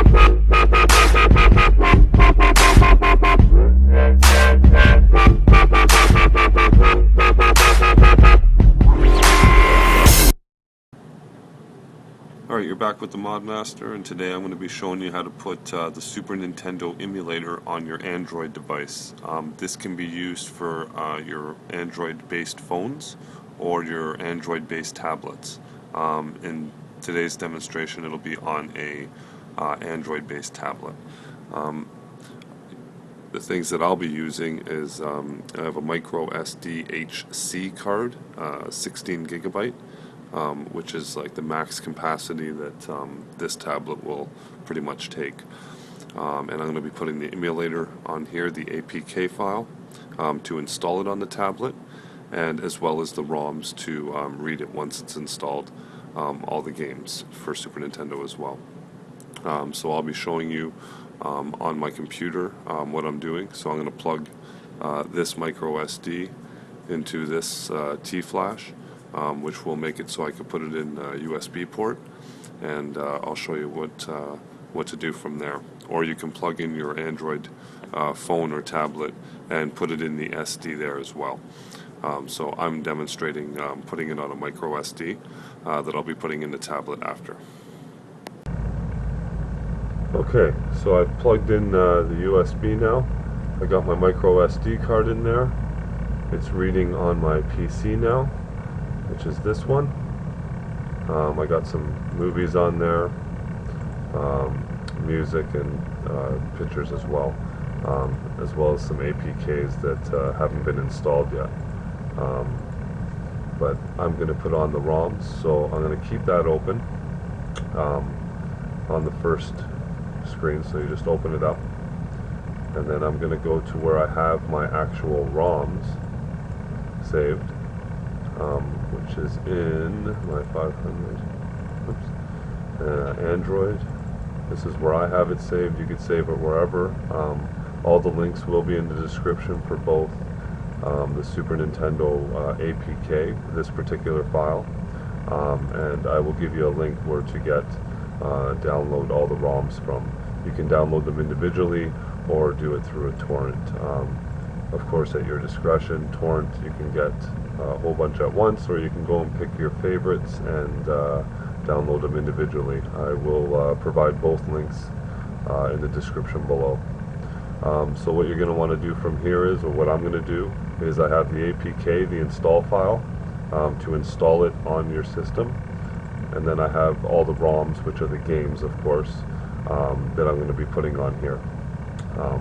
Alright, you're back with the Mod Master, and today I'm going to be showing you how to put the Super Nintendo Emulator on your Android device. This can be used for your Android-based phones or your Android-based tablets. In today's demonstration, it'll be on a Android-based tablet. The things that I'll be using is I have a micro SD HC card, 16 gigabyte. Which is like the max capacity that this tablet will pretty much take. And I'm going to be putting the emulator on here, the APK file, to install it on the tablet, and as well as the ROMs to read it once it's installed, all the games for Super Nintendo as well. So I'll be showing you on my computer what I'm doing. So I'm going to plug this micro SD into this T-flash. Which will make it so I can put it in a USB port, and I'll show you what to do from there. Or you can plug in your Android phone or tablet and put it in the SD there as well. So I'm demonstrating putting it on a micro SD that I'll be putting in the tablet after. Okay, so I've plugged in the USB now. I got my micro SD card in there. It's reading on my PC now, which is this one. I got some movies on there, music and pictures as well as some APKs that haven't been installed yet. But I'm going to put on the ROMs, so I'm going to keep that open on the first screen, so you just open it up, and then I'm going to go to where I have my actual ROMs saved. Which is in my 500 Android. This is where I have it saved. You could save it wherever. All the links will be in the description for both the Super Nintendo APK, this particular file, and I will give you a link where to download all the ROMs from. You can download them individually or do it through a torrent. Of course, at your discretion. Torrent, you can get a whole bunch at once, or you can go and pick your favorites and download them individually. I will provide both links in the description below. So what you're going to want to do from here is, or what I'm going to do, is I have the APK, the install file, to install it on your system. And then I have all the ROMs, which are the games, of course, that I'm going to be putting on here,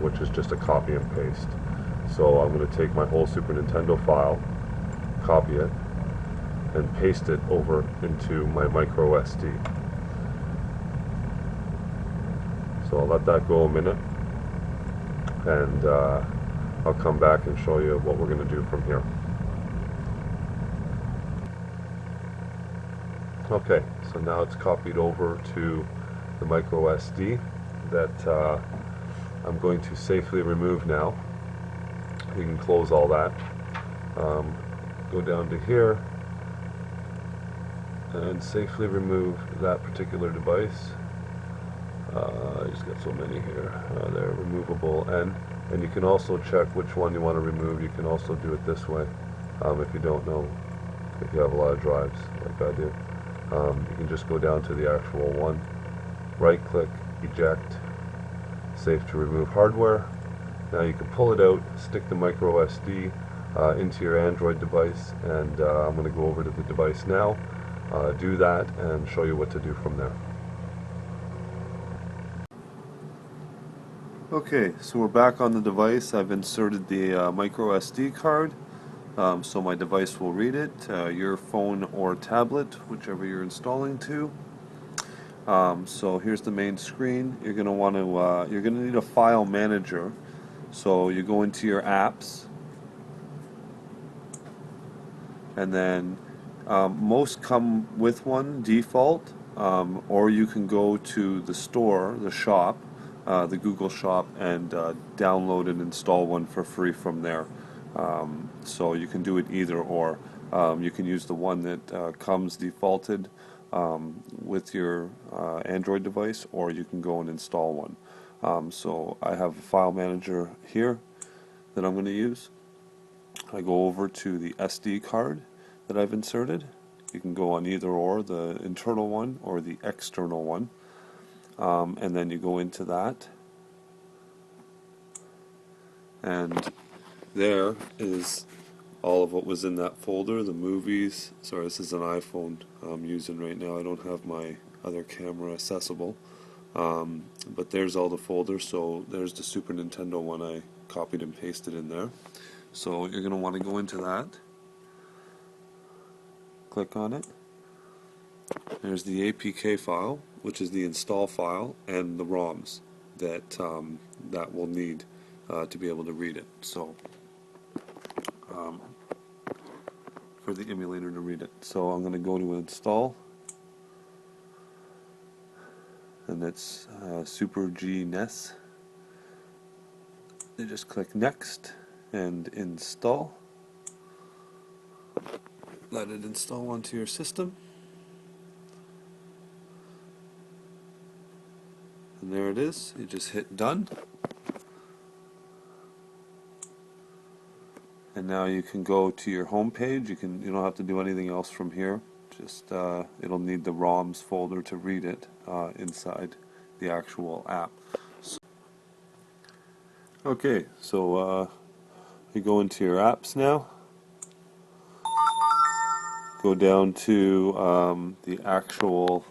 which is just a copy and paste. So I'm going to take my whole Super Nintendo file, copy it, and paste it over into my micro SD. So I'll let that go a minute, and I'll come back and show you what we're going to do from here. Okay, so now it's copied over to the micro SD that I'm going to safely remove now. You can close all that. Go down to here and safely remove that particular device. I just got so many here. They're removable, and you can also check which one you want to remove. You can also do it this way if you don't know, if you have a lot of drives like I do. You can just go down to the actual one, right click, eject, save to remove hardware. Now you can pull it out, stick the micro SD into your Android device, and I'm going to go over to the device now, do that, and show you what to do from there. Okay, so we're back on the device. I've inserted the micro SD card, so my device will read it, your phone or tablet, whichever you're installing to. So here's the main screen. You're going to want to, you're going to need a file manager. So you go into your apps, and then most come with one default, or you can go to the store, the shop, the Google shop, and download and install one for free from there. So you can do it either or. You can use the one that comes defaulted, with your Android device, or you can go and install one. So I have a file manager here that I'm going to use. I go over to the SD card that I've inserted. You can go on either or, the internal one or the external one. And then you go into that, and there is all of what was in that folder, the movies. Sorry, this is an iPhone I'm using right now. I don't have my other camera accessible. But there's all the folders. So there's the Super Nintendo one I copied and pasted in there. So you're going to want to go into that, click on it. There's the APK file, which is the install file, and the ROMs that that we'll need to be able to read it. So for the emulator to read it. So I'm going to go to install, and it's Super G NES. You just click next and install. Let it install onto your system. And there it is. You just hit done. And now you can go to your home page. You don't have to do anything else from here. Just it'll need the ROMs folder to read it inside the actual app. Okay, so you go into your apps now. Go down to the actual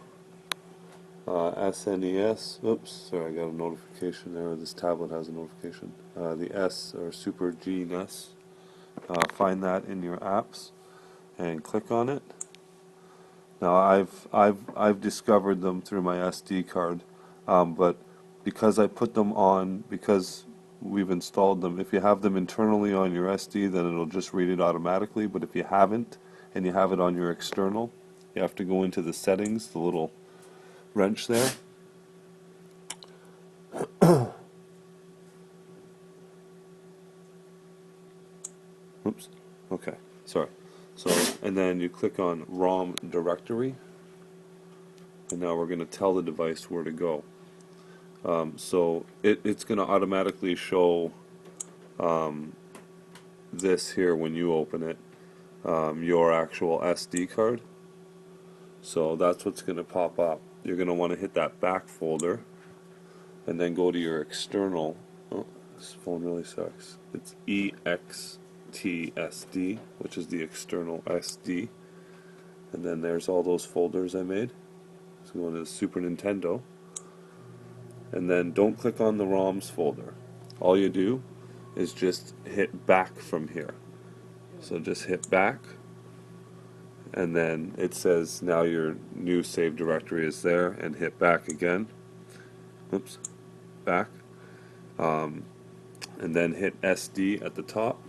SNES. Oops, sorry, I got a notification there. This tablet has a notification. The S, or Super G NES. Find that in your apps and click on it. Now I've discovered them through my SD card, but because I put them on, because we've installed them, if you have them internally on your SD, then it'll just read it automatically. But if you haven't, and you have it on your external, you have to go into the settings, the little wrench there. Oops. Okay. Sorry. So, and then you click on ROM directory, and now we're going to tell the device where to go. So it's going to automatically show this here when you open it, your actual SD card. So that's what's going to pop up. You're going to want to hit that back folder, and then go to your external. Oh, this phone really sucks. It's EXTSD, which is the external SD. And then there's all those folders I made. So go into the Super Nintendo. And then don't click on the ROMs folder. All you do is just hit back from here. So just hit back, and then it says now your new save directory is there, and hit back again. Oops, back. And then hit SD at the top.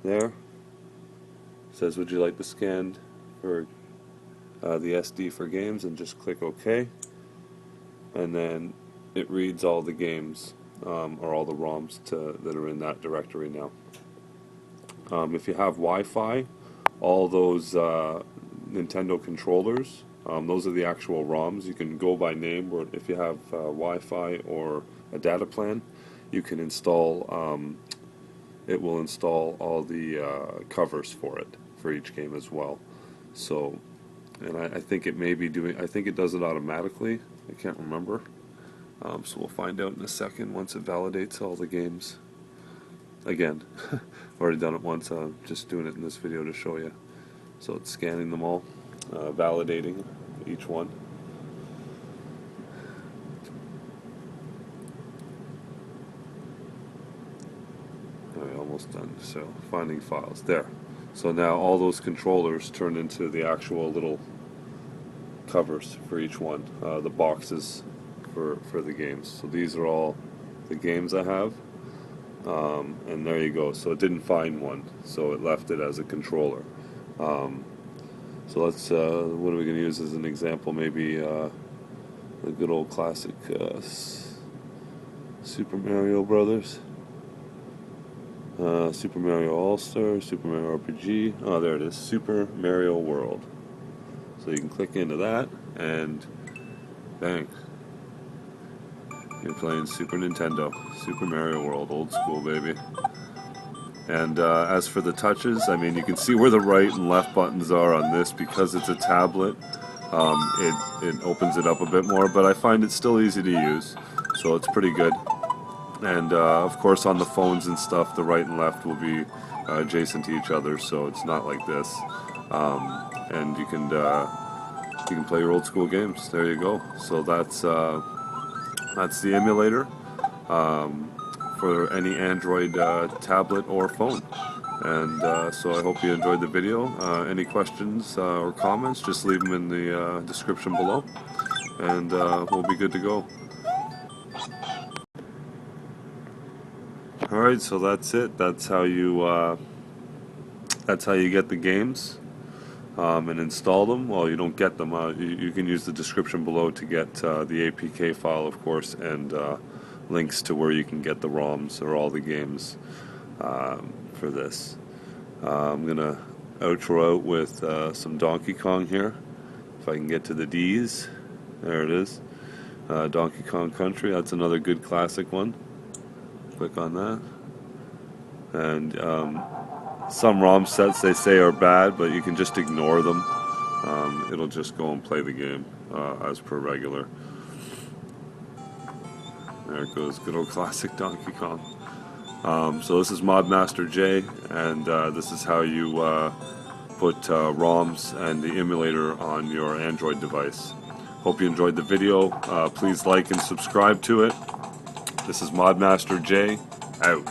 There. It says, would you like to scan for the SD for games, and just click OK. And then it reads all the games, or all the ROMs that are in that directory now. If you have Wi-Fi, all those Nintendo controllers, those are the actual ROMs. You can go by name, or if you have Wi-Fi or a data plan, you can install, it will install all the covers for it, for each game as well. So, and I think it may be doing, I think it does it automatically. I can't remember. So we'll find out in a second once it validates all the games. Again, I've already done it once, I'm just doing it in this video to show you. So it's scanning them all, validating each one. Alright, almost done. So finding files, there. So now all those controllers turn into the actual little covers for each one, the boxes for the games. So these are all the games I have. And there you go. So it didn't find one, so it left it as a controller. So let's, what are we going to use as an example? Maybe the good old classic Super Mario Brothers, Super Mario All-Star, Super Mario RPG. Oh, there it is, Super Mario World. So So you can click into that, and bang, you're playing Super Nintendo, Super Mario World, old school, baby. And as for the touches, I mean, you can see where the right and left buttons are on this because it's a tablet. It opens it up a bit more, but I find it still easy to use, so it's pretty good. And of course, on the phones and stuff, the right and left will be adjacent to each other, so it's not like this. And you can play your old school games. There you go. So that's the emulator for any Android tablet or phone. And so I hope you enjoyed the video. Any questions or comments, just leave them in the description below, and we'll be good to go. Alright, so that's it. That's how you get the games and install them. Well, you don't get them. You can use the description below to get the APK file, of course, and links to where you can get the ROMs or all the games for this. I'm gonna outro out with some Donkey Kong here. If I can get to the D's, there it is. Donkey Kong Country. That's another good classic one. Click on that. And some ROM sets they say are bad, but you can just ignore them. It'll just go and play the game as per regular. There it goes, good old classic Donkey Kong. So this is Modmaster J, and this is how you put ROMs and the emulator on your Android device. Hope you enjoyed the video. Please like and subscribe to it. This is Modmaster J, out.